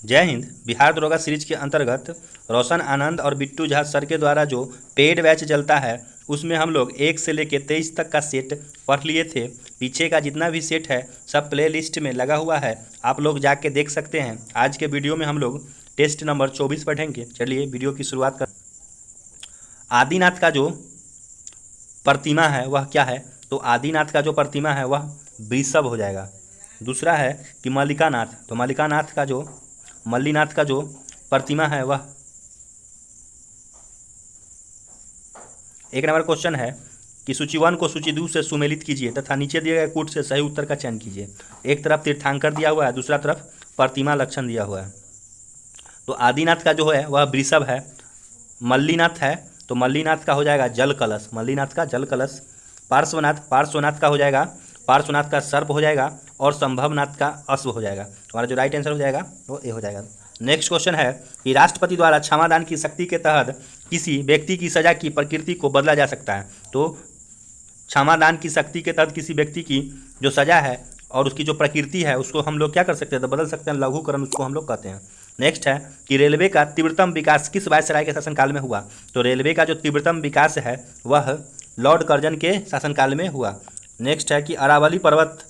जय हिंद। बिहार दरोगा सीरीज के अंतर्गत रोशन आनंद और बिट्टू झा सर के द्वारा जो पेड बैच चलता है उसमें हम लोग 1 से लेकर 23 तक का सेट पढ़ लिए थे। पीछे का जितना भी सेट है सब प्ले लिस्ट में लगा हुआ है, आप लोग जाके देख सकते हैं। आज के वीडियो में हम लोग टेस्ट नंबर 24 पढ़ेंगे। चलिए वीडियो की शुरुआत कर। आदिनाथ का जो प्रतिमा है वह क्या है? तो आदिनाथ का जो प्रतिमा है वह वृषभ हो जाएगा। दूसरा है कि मल्लिकानाथ, तो मल्लीनाथ का जो प्रतिमा है वह। एक नंबर क्वेश्चन है कि सूची 1 को सूची 2 से सुमेलित कीजिए तथा नीचे दिए गए कूट से सही उत्तर का चयन कीजिए। एक तरफ तीर्थंकर दिया हुआ है, दूसरा तरफ प्रतिमा लक्षण दिया हुआ है। तो आदिनाथ का जो है वह वृषभ है। मल्लीनाथ है तो मल्लीनाथ का हो जाएगा जल कलश, मल्लीनाथ का जल कलश। पार्श्वनाथ का हो जाएगा, पार्श्वनाथ का सर्प हो जाएगा और संभवनाथ का अश्व हो जाएगा। हमारा जो राइट आंसर हो जाएगा वो ए हो जाएगा। नेक्स्ट क्वेश्चन है कि राष्ट्रपति द्वारा क्षमादान की शक्ति के तहत किसी व्यक्ति की सजा की प्रकृति को बदला जा सकता है। तो क्षमादान की शक्ति के तहत किसी व्यक्ति की जो सजा है और उसकी जो प्रकृति है उसको हम लोग क्या कर सकते हैं? तो बदल सकते हैं, लघुकरण उसको हम लोग कहते हैं। नेक्स्ट है कि रेलवे का तीव्रतम विकास किस वायसराय के शासनकाल में हुआ? तो रेलवे का जो तीव्रतम विकास है वह लॉर्ड कर्जन के शासनकाल में हुआ। नेक्स्ट है कि अरावली पर्वत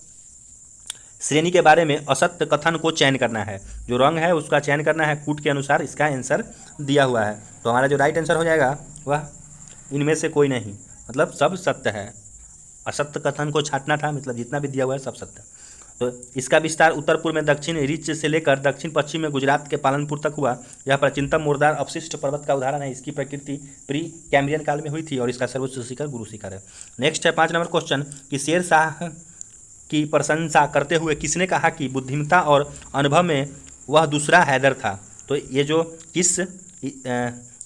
श्रेणी के बारे में असत्य कथन को चयन करना है। जो रंग है उसका चयन करना है कूट के अनुसार, इसका आंसर दिया हुआ है। तो हमारा जो राइट आंसर हो जाएगा वह इनमें से कोई नहीं, मतलब सब सत्य है। असत्य कथन को छांटना था, मतलब जितना भी दिया हुआ है सब सत्य। तो इसका विस्तार उत्तर पूर्व में दक्षिण रिच से लेकर दक्षिण पश्चिम में गुजरात के पालनपुर तक हुआ। यह प्राचीनतम मुर्दार अवशिष्ट पर्वत का उदाहरण है। इसकी प्रकृति प्री कैम्ब्रियन काल में हुई थी और इसका सर्वोच्च शिखर गुरु शिखर है। नेक्स्ट है 5 नंबर क्वेश्चन कि शेर शाह की प्रशंसा करते हुए किसने कहा कि बुद्धिमत्ता और अनुभव में वह दूसरा हैदर था? तो ये जो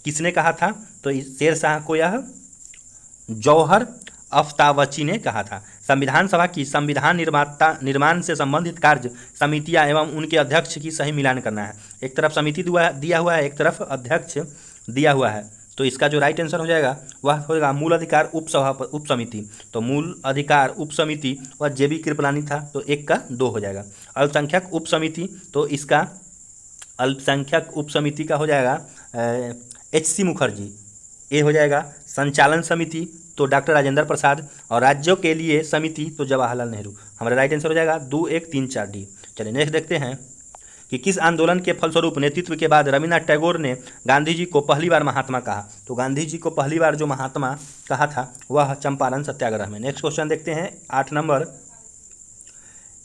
किसने कहा था? तो शेर शाह को यह जौहर अफ्तावची ने कहा था। संविधान सभा की संविधान निर्माण से संबंधित कार्य समितियां एवं उनके अध्यक्ष की सही मिलान करना है। एक तरफ समिति दिया हुआ है, एक तरफ अध्यक्ष दिया हुआ है। तो इसका जो राइट आंसर हो जाएगा वह होगा मूल अधिकार उप समिति। तो मूल अधिकार उप समिति वह जेबी कृपलानी था, तो 1 का 2 हो जाएगा। अल्पसंख्यक उप समिति, तो इसका अल्पसंख्यक उप समिति का हो जाएगा HC मुखर्जी, ए हो जाएगा। संचालन समिति तो डॉक्टर राजेंद्र प्रसाद, और राज्यों के लिए समिति तो जवाहरलाल नेहरू। हमारा राइट आंसर हो जाएगा 2, 1, 3, 4 डी। चलिए नेक्स्ट देखते हैं कि किस आंदोलन के फलस्वरूप नेतृत्व के बाद रविन्द्रनाथ टैगोर ने गांधी जी को पहली बार महात्मा कहा? तो गांधी जी को पहली बार जो महात्मा कहा था वह चंपारण सत्याग्रह में। नेक्स्ट क्वेश्चन देखते हैं 8 नंबर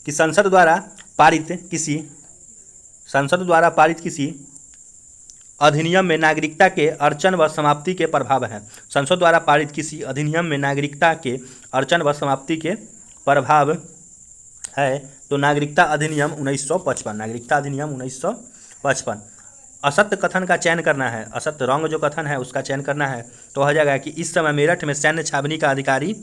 कि संसद द्वारा पारित किसी अधिनियम में नागरिकता के अर्चन व समाप्ति के प्रभाव हैं। संसद द्वारा पारित किसी अधिनियम में नागरिकता के अर्चन व समाप्ति के प्रभाव है। तो नागरिकता अधिनियम 1955, नागरिकता अधिनियम 1955। असत्य कथन का चयन करना है, असत्य रंग जो कथन है उसका चयन करना है। तो हो जाएगा कि इस समय मेरठ में सैन्य छावनी का अधिकारी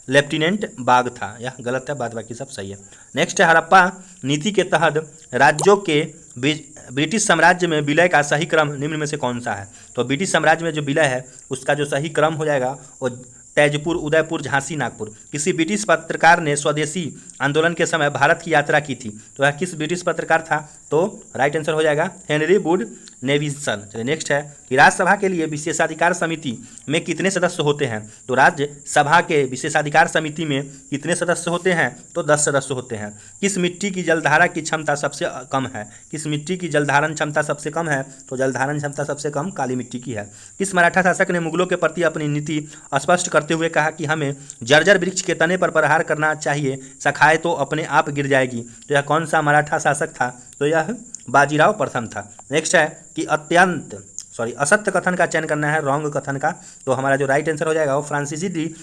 लेफ्टिनेंट बाग था। यह गलत है, बाद बाकी सब सही है। नेक्स्ट है हड़प्पा नीति के तहत राज्यों के ब्रिटिश साम्राज्य में विलय का सही क्रम निम्न में से कौन सा है? तो ब्रिटिश साम्राज्य में जो विलय है उसका जो सही क्रम हो जाएगा वो तेजपुर, उदयपुर, झांसी, नागपुर। किसी ब्रिटिश पत्रकार ने स्वदेशी आंदोलन के समय भारत की यात्रा की थी। तो यह किस ब्रिटिश पत्रकार था? तो राइट आंसर हो जाएगा हेनरी वुड नेविसन। चलिए नेक्स्ट है कि राज्यसभा के लिए विशेषाधिकार समिति में कितने सदस्य होते हैं? तो राज्यसभा के विशेषाधिकार समिति में कितने सदस्य होते हैं? तो 10 सदस्य होते हैं। किस मिट्टी की जलधारा की क्षमता सबसे कम है? किस मिट्टी की जलधारण क्षमता सबसे कम है? तो जलधारण क्षमता सबसे कम काली मिट्टी की है। किस मराठा शासक ने मुगलों के प्रति अपनी नीति स्पष्ट करते हुए कहा कि हमें जर्जर वृक्ष के तने पर प्रहार करना चाहिए, शाखाएं तो अपने आप गिर जाएगी? तो यह कौन सा मराठा शासक था? तो यह बाजीराव प्रथम था। नेक्स्ट है कि असत्य कथन का चयन करना है, रॉन्ग कथन का। तो हमारा जो राइट आंसर हो जाएगा वो फ्रांसीसी डी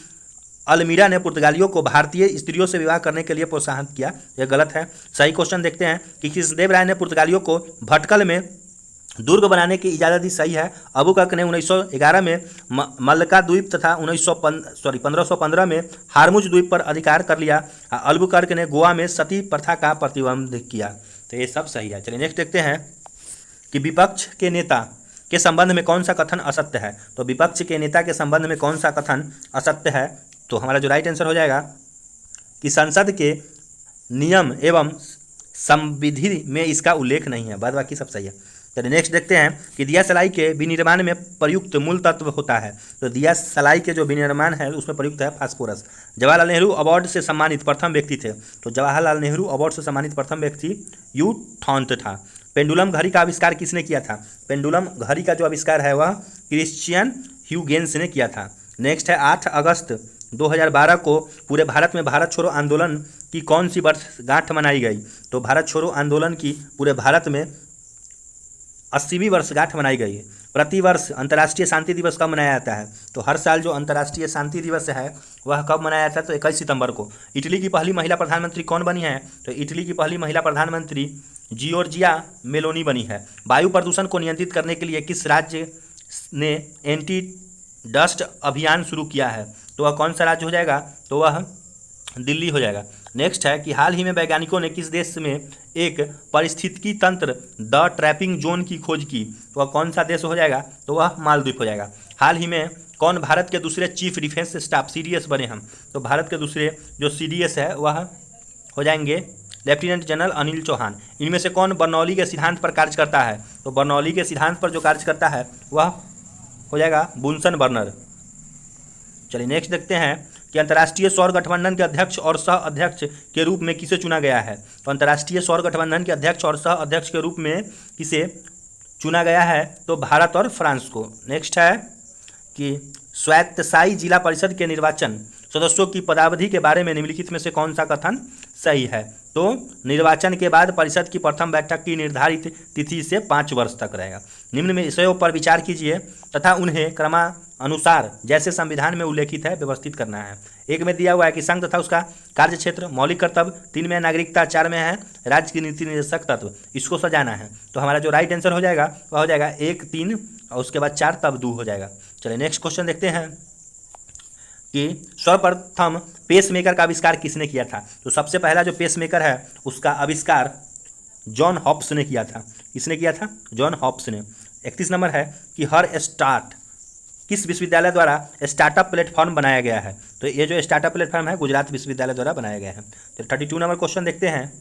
अल्मीरा ने पुर्तगालियों को भारतीय स्त्रियों से विवाह करने के लिए प्रोत्साहित किया। यह गलत है। सही क्वेश्चन देखते हैं कि कृष्णदेव राय ने पुर्तगालियों को भटकल में दुर्ग बनाने की इजाज़त दी। सही है। अबुबकर ने 1911 में मल्का द्वीप तथा 1515 में हारमुज द्वीप पर अधिकार कर लिया। अबुबकर ने गोवा में सती प्रथा का प्रतिबंध किया। तो ये सब सही है। चलिए नेक्स्ट देखते हैं कि विपक्ष के नेता के संबंध में कौन सा कथन असत्य है? तो विपक्ष के नेता के संबंध में कौन सा कथन असत्य है? तो हमारा जो राइट आंसर हो जाएगा कि संसद के नियम एवं संविधि में इसका उल्लेख नहीं है, बाद बाकी सब सही है। चलिए नेक्स्ट देखते हैं कि दिया सलाई के विनिर्माण में प्रयुक्त मूल तत्व होता है। तो दिया सलाई के जो विनिर्माण है उसमें प्रयुक्त है फास्फोरस। जवाहरलाल नेहरू अवार्ड से सम्मानित प्रथम व्यक्ति थे। तो जवाहरलाल नेहरू अवार्ड से सम्मानित प्रथम व्यक्ति यू थॉन्त था। पेंडुलम घड़ी का आविष्कार किसने किया था? पेंडुलम घड़ी का जो आविष्कार है वह क्रिश्चियन ह्यूगेंस ने किया था। नेक्स्ट है 8 अगस्त 2012 को पूरे भारत में भारत छोड़ो आंदोलन की कौन सी वर्षगांठ मनाई गई? तो भारत छोड़ो आंदोलन की पूरे भारत में 80वीं वर्षगांठ मनाई गई है। प्रतिवर्ष अंतर्राष्ट्रीय शांति दिवस कब मनाया जाता है? तो हर साल जो अंतर्राष्ट्रीय शांति दिवस है वह कब मनाया जाता है? तो 21 सितंबर को। इटली की पहली महिला प्रधानमंत्री कौन बनी है? तो इटली की पहली महिला प्रधानमंत्री जियोर्जिया मेलोनी बनी है। वायु प्रदूषण को नियंत्रित करने के लिए किस राज्य ने एंटी डस्ट अभियान शुरू किया है? तो वह कौन सा राज्य हो जाएगा? तो वह दिल्ली हो जाएगा। नेक्स्ट है कि हाल ही में वैज्ञानिकों ने किस देश में एक पारिस्थितिकी तंत्र द ट्रैपिंग जोन की खोज की? तो वह कौन सा देश हो जाएगा? तो वह मालदीव हो जाएगा। हाल ही में कौन भारत के दूसरे चीफ डिफेंस स्टाफ CDS बने हम? तो भारत के दूसरे जो CDS है वह हो जाएंगे लेफ्टिनेंट जनरल अनिल चौहान। इनमें से कौन बर्नौली के सिद्धांत पर कार्य करता है? तो बर्नौली के सिद्धांत पर जो कार्य करता है वह हो जाएगा बुनसन बर्नर। चलिए नेक्स्ट देखते हैं कि अंतर्राष्ट्रीय सौर गठबंधन के अध्यक्ष और सह अध्यक्ष के रूप में किसे चुना गया है? तो अंतर्राष्ट्रीय सौर गठबंधन के अध्यक्ष और सह अध्यक्ष के रूप में किसे चुना गया है? तो भारत और फ्रांस को। नेक्स्ट है कि स्वायत्तशासी जिला परिषद के निर्वाचन सदस्यों की पदावधि के बारे में निम्नलिखित में से कौन सा कथन सही है? तो निर्वाचन के बाद परिषद की प्रथम बैठक की निर्धारित तिथि से 5 वर्ष तक रहेगा। निम्न में विषयों पर विचार कीजिए तथा उन्हें क्रमानुसार जैसे संविधान में उल्लेखित है व्यवस्थित करना है। 1 में दिया हुआ है कि संघ तथा उसका कार्य क्षेत्र, मौलिक कर्तव्य, 3 में नागरिकता, 4 में है राज्य की नीति निर्देशक तत्व। इसको सजाना है। तो हमारा जो राइट आंसर हो जाएगा वह हो जाएगा 1, 3 और उसके बाद 4 तब 2 हो जाएगा। चलिए नेक्स्ट क्वेश्चन देखते हैं कि सर्वप्रथम पेसमेकर का आविष्कार किसने किया था? तो सबसे पहला जो पेसमेकर है उसका आविष्कार जॉन हॉब्स ने किया था। किसने किया था? जॉन हॉब्स ने। 31 नंबर है कि हर स्टार्ट किस विश्वविद्यालय द्वारा स्टार्टअप प्लेटफॉर्म बनाया गया है? तो ये जो स्टार्टअप प्लेटफॉर्म है गुजरात विश्वविद्यालय द्वारा बनाया गया है। तो 32 नंबर क्वेश्चन देखते हैं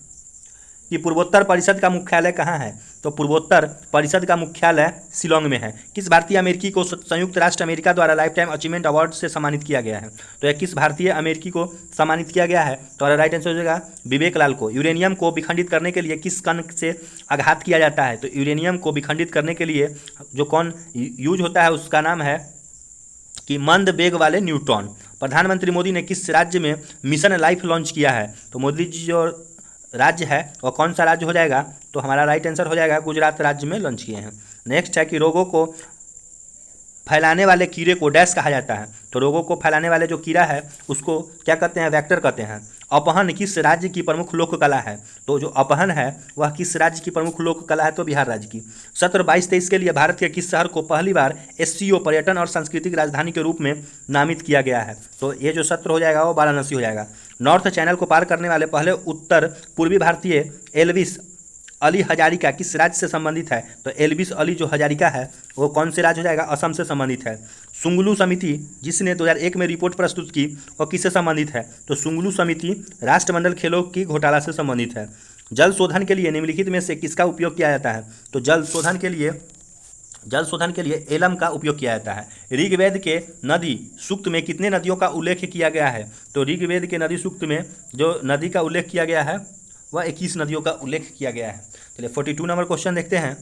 कि पूर्वोत्तर परिषद का मुख्यालय कहाँ है? तो पूर्वोत्तर परिषद का मुख्यालय शिलोंग में है। किस भारतीय अमेरिकी को संयुक्त राष्ट्र अमेरिका द्वारा लाइफ टाइम अचीवमेंट अवार्ड से सम्मानित किया गया है? तो यह किस भारतीय अमेरिकी को सम्मानित किया गया है? तो राइट आंसर हो जाएगा विवेक लाल को। यूरेनियम को विखंडित करने के लिए किस कण से आघात किया जाता है? तो यूरेनियम को विखंडित करने के लिए जो कौन यूज होता है उसका नाम है कि मंद वेग वाले न्यूट्रॉन। प्रधानमंत्री मोदी ने किस राज्य में मिशन लाइफ लॉन्च किया है? तो मोदी जी जो राज्य है वह कौन सा राज्य हो जाएगा? तो हमारा राइट आंसर हो जाएगा गुजरात राज्य में लॉन्च किए हैं। नेक्स्ट है कि रोगों को फैलाने वाले कीड़े को डैश कहा जाता है? तो रोगों को फैलाने वाले जो कीड़ा है उसको क्या कहते हैं? वेक्टर कहते हैं। अपहरण किस राज्य की प्रमुख लोक कला है? तो जो अपहरण है वह किस राज्य की प्रमुख लोक कला है? तो बिहार राज्य की। सत्र 22-23 के लिए भारत के किस शहर को पहली बार SCO पर्यटन और सांस्कृतिक राजधानी के रूप में नामित किया गया है? तो ये जो सत्र हो जाएगा वो वाराणसी हो जाएगा। नॉर्थ चैनल को पार करने वाले पहले उत्तर पूर्वी भारतीय एल्विस अली हजारिका किस राज्य से संबंधित है? तो एल्विस अली जो हजारिका है वो कौन से राज्य हो जाएगा? असम से संबंधित है। सुंगलू समिति जिसने 2001 में रिपोर्ट प्रस्तुत की वह किससे संबंधित है? तो सुंगलू समिति राष्ट्रमंडल खेलों की घोटाला से संबंधित है। जल शोधन के लिए निम्नलिखित में से किसका उपयोग किया जाता है? तो जल शोधन के लिए एलम का उपयोग किया जाता है। ऋग्वेद के नदी सूक्त में कितने नदियों का उल्लेख किया गया है? तो ऋग्वेद के नदी सूक्त में जो नदी का उल्लेख किया गया है वह 21 नदियों का उल्लेख किया गया है। चलिए 42 नंबर क्वेश्चन देखते हैं।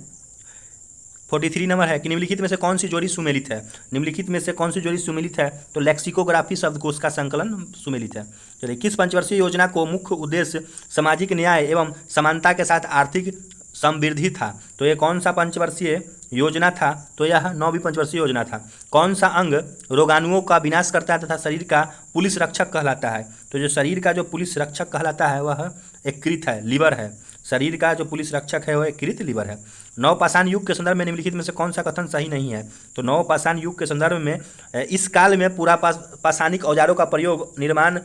43 नंबर है कि निम्नलिखित में से कौन सी जोड़ी सुमेलित है? निम्नलिखित में से कौन सी जोड़ी सुमेलित है? तो लेक्सिकोग्राफी शब्दकोश का संकलन सुमेलित है। चलिए किस पंचवर्षीय योजना को मुख्य उद्देश्य सामाजिक न्याय एवं समानता के साथ आर्थिक समृद्धि था? तो ये कौन सा पंचवर्षीय योजना था? तो यह 9वीं पंचवर्षीय योजना था। कौन सा अंग रोगाणुओं का विनाश करता है तथा शरीर का पुलिस रक्षक कहलाता है? तो जो शरीर का जो पुलिस रक्षक कहलाता है वह यकृत है, लीवर है। शरीर का जो पुलिस रक्षक है वह यकृत, लीवर है। नवपाषाण युग के संदर्भ में निम्नलिखित में से कौन सा कथन सही नहीं है? तो नवपाषाण युग के संदर्भ में इस काल में पूरा पाषाणिक औजारों का प्रयोग निर्माण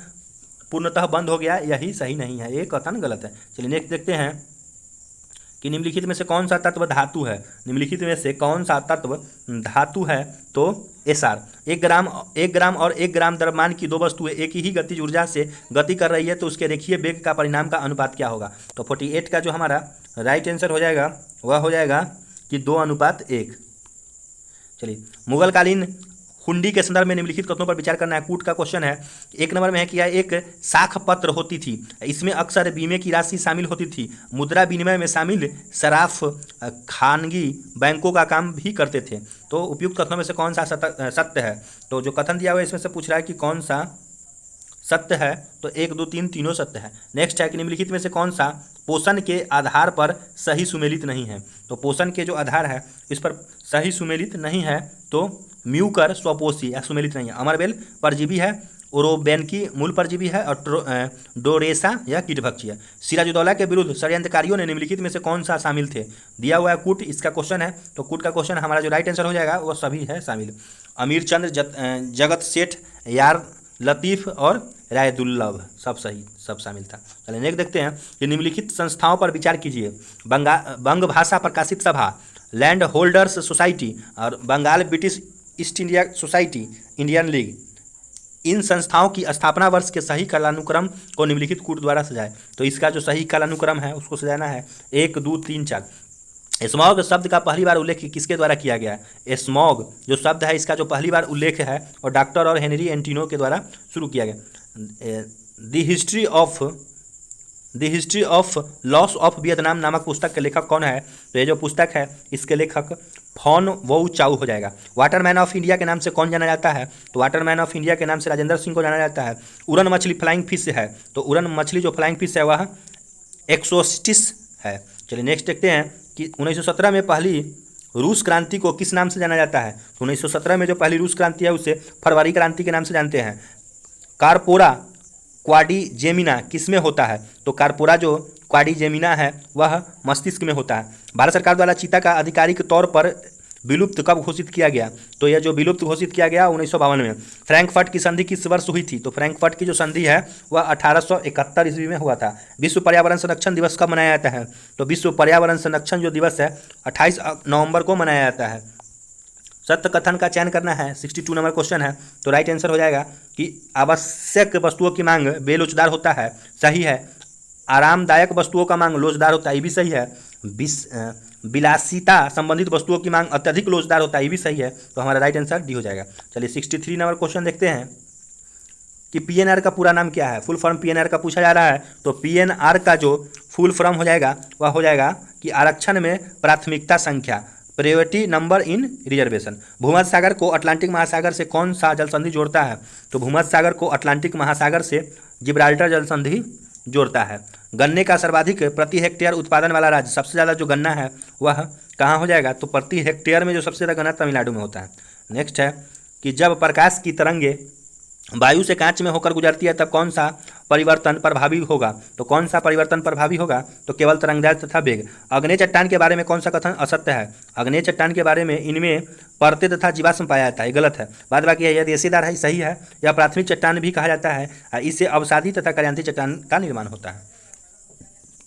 पूर्णतः बंद हो गया, यही सही नहीं है, ये कथन गलत है। चलिए नेक्स्ट देखते हैं कि निम्नलिखित में से कौन सा तत्व धातु है, निम्नलिखित में से कौन सा तत्व धातु है, तो एसआर। 1 ग्राम और 1 ग्राम द्रव्यमान की दो वस्तुएं एक ही गतिज ऊर्जा से गति कर रही है तो उसके रेखीय वेग का परिणाम का अनुपात क्या होगा, तो 48 का जो हमारा राइट आंसर हो जाएगा वह हो जाएगा कि 2:1। चलिए, मुगलकालीन हुंडी के संदर्भ में निम्नलिखित कथनों पर विचार करना है। कूट का क्वेश्चन है। 1 नंबर में है कि यह एक साख पत्र होती थी, इसमें अक्सर बीमे की राशि शामिल होती थी, मुद्रा विनिमय में शामिल सराफ खानगी बैंकों का काम भी करते थे। तो उपयुक्त कथनों में से कौन सा सत्य है, तो जो कथन दिया हुआ है इसमें से पूछ रहा है कि कौन सा सत्य है, तो 1, 2, 3 तीनों सत्य है। नेक्स्ट है कि निम्नलिखित में से कौन सा पोषण के आधार पर सही सुमेलित नहीं है, तो पोषण के जो आधार है इस पर सही सुमेलित नहीं है, तो म्यूकर स्वपोषी या सुमेलित नहीं है। अमरबेल परजीवी है, ओरोबेनकी मूल परजीवी है, और डोरेसा यह कीटभक्षी है। सिराजुद्दौला के विरुद्ध षड्यंत्रकारियों ने निम्नलिखित में से कौन सा शामिल थे, दिया हुआ है कूट, इसका क्वेश्चन है, तो कूट का क्वेश्चन हमारा जो राइट आंसर हो जाएगा वो सभी है शामिल। अमीर चंद्र, जगत सेठ, यार लतीफ़ और रायदुल्लभ सब सही, सब शामिल था। चलिए नेक्स्ट देखते हैं कि निम्नलिखित संस्थाओं पर विचार कीजिए। बंग भाषा प्रकाशित सभा, लैंड होल्डर्स सोसाइटी और Bengal British East India society, Indian league, इन संस्थाओं की स्थापना वर्ष के सही कालानुक्रम को निम्नलिखित कूट द्वारा सजाए। तो इसका जो सही कालानुक्रम है उसको सजाना है 1, 2, 3, 4। स्मॉग शब्द का पहली बार उल्लेख किसके द्वारा किया गया है? स्मॉग जो शब्द है इसका जो पहली बार उल्लेख है और डॉक्टर और हेनरी एंटिनो के द्वारा शुरू किया गया। The history of loss of Vietnam नामक पुस्तक के लेखक कौन है? तो ये जो पुस्तक है इसके लेखक फॉन वो चाउ हो जाएगा। वाटरमैन ऑफ इंडिया के नाम से कौन जाना जाता है? तो वाटरमैन ऑफ इंडिया के नाम से राजेंद्र सिंह को जाना जाता है। उड़न मछली फ्लाइंग फिश है, तो उड़न मछली जो फ्लाइंग फिश है वह एक्सोस्टिस है। चलिए नेक्स्ट देखते हैं कि 1917 में पहली रूस क्रांति को किस नाम से जाना जाता है? तो 1917 में जो पहली रूस क्रांति है उसे फरवरी क्रांति के नाम से जानते हैं। कार्पोरा क्वाड्रिजेमिना किस में होता है? तो कार्पोरा जो क्वाड्रिजेमिना है वह मस्तिष्क में होता है। भारत सरकार द्वारा चीता का आधिकारिक तौर पर विलुप्त कब घोषित किया गया? तो यह जो विलुप्त घोषित किया गया 1952 में। फ्रैंकफर्ट की संधि किस वर्ष हुई थी? तो फ्रैंकफर्ट की जो संधि है वह 1871 ईस्वी में हुआ था। विश्व पर्यावरण संरक्षण दिवस कब मनाया जाता है? तो विश्व पर्यावरण संरक्षण जो दिवस है 28 नवंबर को मनाया जाता है। सत्य कथन का चयन करना है, 62 नंबर क्वेश्चन है, तो राइट आंसर हो जाएगा कि आवश्यक वस्तुओं की मांग बेलोचदार होता है, सही है। आरामदायक वस्तुओं का मांग लोचदार होता है, ये भी सही है। विलासिता संबंधित वस्तुओं की मांग अत्यधिक लोचदार होता है, ये भी सही है, तो हमारा राइट आंसर डी हो जाएगा। चलिए 63 नंबर क्वेश्चन देखते हैं कि पीएनआर का पूरा नाम क्या है? फुल फॉर्म पीएनआर का पूछा जा रहा है, तो पीएनआर का जो फुल फॉर्म हो जाएगा वह हो जाएगा कि आरक्षण में प्राथमिकता संख्या, प्रायोरिटी नंबर इन रिजर्वेशन। भूमध्य सागर को अटलांटिक महासागर से कौन सा जल संधि जोड़ता है? तो भूमध्य सागर को अटलांटिक महासागर से जिब्राल्टर जल संधि जोड़ता है। गन्ने का सर्वाधिक प्रति हेक्टेयर उत्पादन वाला राज्य, सबसे ज़्यादा जो गन्ना है वह कहाँ हो जाएगा? तो प्रति हेक्टेयर में जो सबसे ज़्यादा गन्ना तमिलनाडु में होता है। नेक्स्ट है कि जब प्रकाश की तरंगे वायु से कांच में होकर गुजरती है तब कौन सा परिवर्तन प्रभावी होगा? तो कौन सा परिवर्तन प्रभावी होगा? तो केवल तरंगदैर्घ्य तथा वेग। अग्नेय चट्टान के बारे में कौन सा कथन असत्य है? अग्नेय चट्टान के बारे में इनमें परतें तथा जीवाश्म पाया जाता है, गलत है। बाद बाकी यह रेशेदार है, सही है। यह प्राथमिक चट्टान भी कहा जाता है, इससे अवसादी तथा कार्यांतिक चट्टान का निर्माण होता है।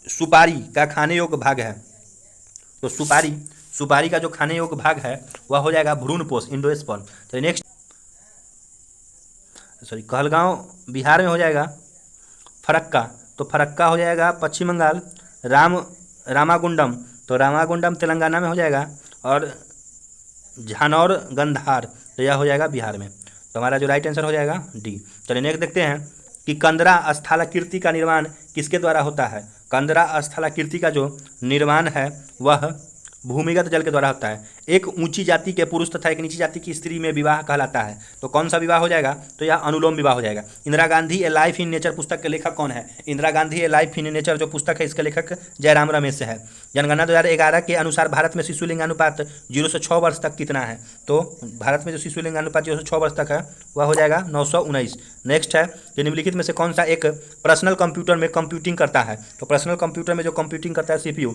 सुपारी का खाने योग्य भाग है, तो सुपारी का जो खाने योग्य भाग है वह हो जाएगा भ्रूणपोष, इंडोस्पर्म। तो नेक्स्ट कहलगांव बिहार में हो जाएगा। फरक्का, तो फरक्का हो जाएगा पश्चिम बंगाल। रामागुंडम, तो रामागुंडम तेलंगाना में हो जाएगा। और झानौर गंधार, तो यह हो जाएगा बिहार में। तो हमारा जो राइट आंसर हो जाएगा डी। चलिए नेक्स्ट देखते हैं कि कंदरा स्थलाकृति का निर्माण किसके द्वारा होता है? कंदरा स्थलाकृति का जो निर्माण है वह भूमिगत जल के द्वारा होता है। एक ऊंची जाति के पुरुष तथा एक नीची जाति की स्त्री में विवाह कहलाता है, तो कौन सा विवाह हो जाएगा? तो यह अनुलोम विवाह हो जाएगा। इंदिरा गांधी ए लाइफ इन नेचर पुस्तक के लेखक कौन है? इंदिरा गांधी ए लाइफ इन नेचर जो पुस्तक है इसके लेखक जयराम रमेश है। जनगणना 2011 के अनुसार भारत में शिशु लिंगानुपात 0 से 6 वर्ष तक कितना है? तो भारत में जो शिशु लिंगानुपात 0 से 6 वर्ष तक है वह हो जाएगा 919। नेक्स्ट है कि निम्नलिखित में से कौन सा एक पर्सनल कंप्यूटर में कंप्यूटिंग करता है? तो पर्सनल कंप्यूटर में जो कंप्यूटिंग करता है CPU।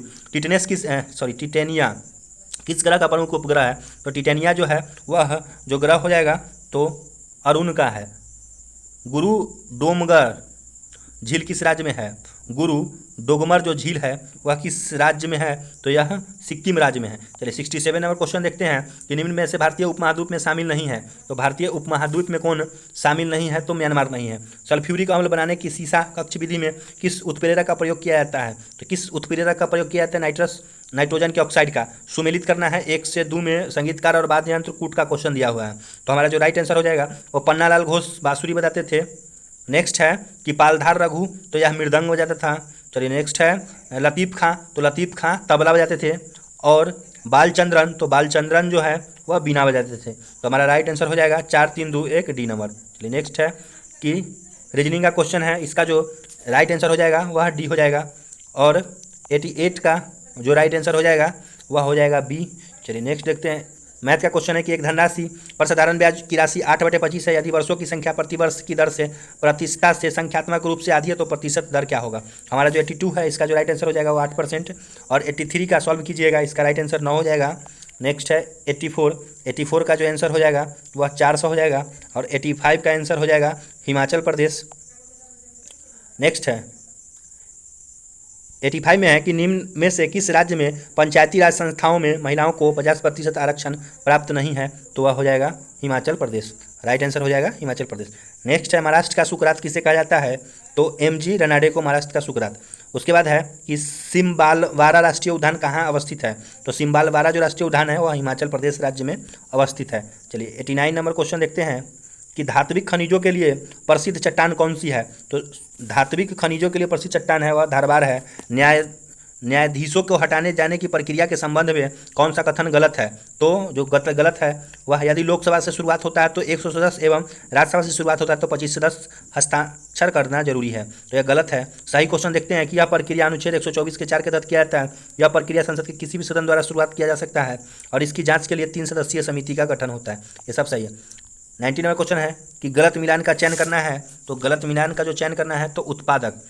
टिटेनिया किस ग्रह का प्रमुख उपग्रह है? तो टिटेनिया जो है वह जो ग्रह हो जाएगा तो अरुण का है। गुरु डोमगर झील किस राज्य में है? गुरु डोगमर जो झील है वह किस राज्य में है? तो यह सिक्किम राज्य में है। चलिए 67 नंबर क्वेश्चन देखते हैं कि निम्न में से भारतीय उपमहाद्वीप में शामिल नहीं है। तो भारतीय उपमहाद्वीप में कौन शामिल नहीं है? तो म्यांमार नहीं है। सल्फ्यूरिक अम्ल बनाने की सीसा कक्ष विधि में किस उत्प्रेरक का प्रयोग किया जाता है? तो किस उत्प्रेरक का प्रयोग किया जाता है? नाइट्रोजन के ऑक्साइड का। सुमेलित करना है 1 से 2 में संगीतकार और वाद्य यंत्र कूट का क्वेश्चन दिया हुआ है। तो हमारा जो राइट आंसर हो जाएगा वो पन्नालाल घोष बांसुरी बजाते थे। नेक्स्ट है कि पालधार रघु, तो यह मृदंग बजाता था। चलिए नेक्स्ट है लतीफ़ खां, तो लतीफ़ खां तबला बजाते थे। और बालचंद्रन, तो बालचंद्रन जो है वह बीना बजाते थे। तो हमारा राइट आंसर हो जाएगा 4 3 2 1 डी नंबर। चलिए नेक्स्ट है कि रीजनिंग का क्वेश्चन है, इसका जो राइट आंसर हो जाएगा वह डी हो जाएगा। और 88 का जो राइट आंसर हो जाएगा वह हो जाएगा बी। चलिए नेक्स्ट देखते हैं। मैथ का क्वेश्चन है कि एक धनराशि पर साधारण ब्याज की राशि 8/25 है। यदि वर्षों की संख्या प्रति वर्ष की दर से प्रतिशतता से संख्यात्मक रूप से आधी है तो प्रतिशत दर क्या होगा? हमारा जो 82 है इसका जो राइट आंसर हो जाएगा वो 8%। और 83 का सॉल्व कीजिएगा, इसका राइट आंसर 9 हो जाएगा। नेक्स्ट है 84 का जो आंसर हो जाएगा वह 400 हो जाएगा। और 85 का आंसर हो जाएगा हिमाचल प्रदेश। नेक्स्ट है 85 में है कि निम्न में से किस राज्य में पंचायती राज संस्थाओं में महिलाओं को 50% आरक्षण प्राप्त नहीं है? तो वह हो जाएगा हिमाचल प्रदेश। राइट आंसर हो जाएगा हिमाचल प्रदेश। नेक्स्ट है महाराष्ट्र का सुकरात किसे कहा जाता है? तो MG रनाडे को महाराष्ट्र का सुकरात। उसके बाद है कि सिम्बालवारा राष्ट्रीय उद्यान कहाँ अवस्थित है? तो सिम्बालवारा जो राष्ट्रीय उद्यान है वह हिमाचल प्रदेश राज्य में अवस्थित है। चलिए 89 नंबर क्वेश्चन देखते हैं कि धात्विक खनिजों के लिए प्रसिद्ध चट्टान कौन सी है? तो धात्विक खनिजों के लिए प्रसिद्ध चट्टान है वह धारवाड़ है। न्यायाधीशों को हटाने जाने की प्रक्रिया के संबंध में कौन सा कथन गलत है? तो जो गलत है वह यदि लोकसभा से शुरुआत होता है तो 100 सदस्य एवं राज्यसभा से शुरुआत होता है तो 25 सदस्य हस्ताक्षर करना जरूरी है। तो यह गलत है। सही क्वेश्चन देखते हैं कि यह प्रक्रिया अनुच्छेद 124 के 4 के तहत किया जाता है। यह प्रक्रिया संसद के किसी भी सदन द्वारा शुरुआत किया जा सकता है और इसकी जाँच के लिए 3 सदस्यीय समिति का गठन होता है। ये सब सही है। 90 नंबर क्वेश्चन है कि गलत मिलान का चयन करना है। तो गलत मिलान का जो चयन करना है तो उत्पादक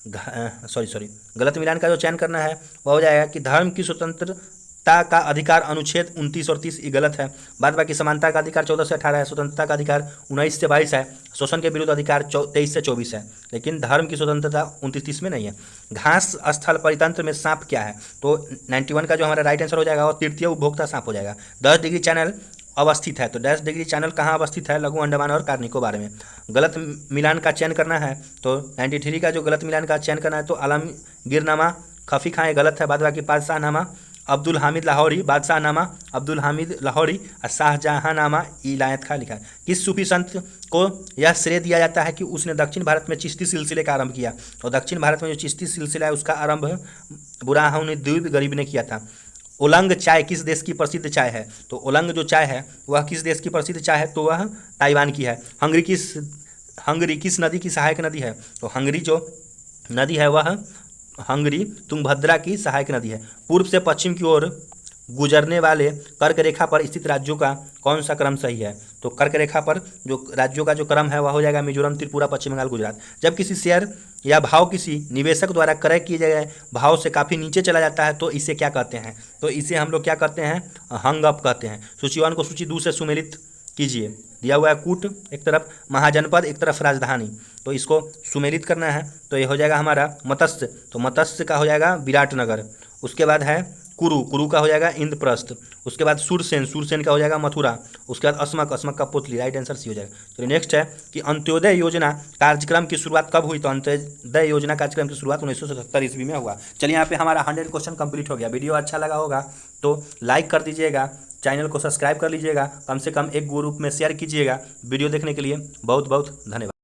गलत मिलान का जो चयन करना है वह हो जाएगा कि धर्म की स्वतंत्रता का अधिकार अनुच्छेद 29 और 30 ये गलत है। बाद बाकी समानता का अधिकार 14 से 18 है। स्वतंत्रता का अधिकार 19 से 22 है। शोषण के विरुद्ध अधिकार 23 से 24 है। लेकिन धर्म की स्वतंत्रता 29-30 में नहीं है। घास स्थल परितंत्र में सांप क्या है? तो 91 का जो हमारा राइट आंसर हो जाएगा और तृतीय उपभोक्ता सांप हो जाएगा। 10 डिग्री चैनल अवस्थित है। तो 10 डिग्री चैनल कहाँ अवस्थित है? लघु अंडमान और कार निकोबार में। गलत मिलान का चयन करना है तो 93 का जो गलत मिलान का चयन करना है तो आलमगीरनामा खफी खां गलत है। बाद बाकी बादशाहनामा अब्दुल हामिद लाहौरी, बादशाहनामा अब्दुल हामिद लाहौरी और शाहजहांनामा इलायत खां लिखा है। किस सूफी संत को यह श्रेय दिया जाता है कि उसने दक्षिण भारत में चिश्ती सिलसिले का आरंभ किया? और दक्षिण भारत में जो चिश्ती सिलसिला है उसका आरंभ बुरहानुद्दीन गरीब ने किया था। ओलंग चाय किस देश की प्रसिद्ध चाय है? तो ओलंग जो चाय है वह किस देश की प्रसिद्ध चाय है? तो वह ताइवान की है। हंगरी किस नदी की सहायक नदी है? तो हंगरी जो नदी है वह हंगरी तुंगभद्रा की सहायक नदी है। पूर्व से पश्चिम की ओर गुजरने वाले कर्क रेखा पर स्थित राज्यों का कौन सा क्रम सही है? तो कर्क रेखा पर जो राज्यों का जो क्रम है वह हो जाएगा मिजोरम, त्रिपुरा, पश्चिम बंगाल, गुजरात। जब किसी शेयर या भाव किसी निवेशक द्वारा क्रय किए गए भाव से काफ़ी नीचे चला जाता है तो इसे क्या कहते हैं? तो इसे हम लोग क्या कहते हैं? हंग अप कहते हैं। सूची 1 को सूची 2 से सुमेलित कीजिए। दिया हुआ है कूट एक तरफ, महाजनपद एक तरफ, राजधानी। तो इसको सुमेलित करना है तो ये हो जाएगा हमारा मत्स्य। तो मत्स्य का हो जाएगा विराटनगर। उसके बाद है कुरु का हो जाएगा इंद्रप्रस्थ। उसके बाद सूरसेन का हो जाएगा मथुरा। उसके बाद अस्मक का पुतली। राइट आंसर सी हो जाएगा। तो नेक्स्ट है कि अंत्योदय योजना कार्यक्रम की शुरुआत कब हुई? तो अंत्योदय योजना कार्यक्रम की शुरुआत 1977 ईस्वी में हुआ। चलिए यहाँ पे हमारा 100 क्वेश्चन कंप्लीट हो गया। वीडियो अच्छा लगा होगा तो लाइक कर दीजिएगा, चैनल को सब्सक्राइब कर लीजिएगा, कम से कम एक ग्रुप में शेयर कीजिएगा। वीडियो देखने के लिए बहुत बहुत धन्यवाद।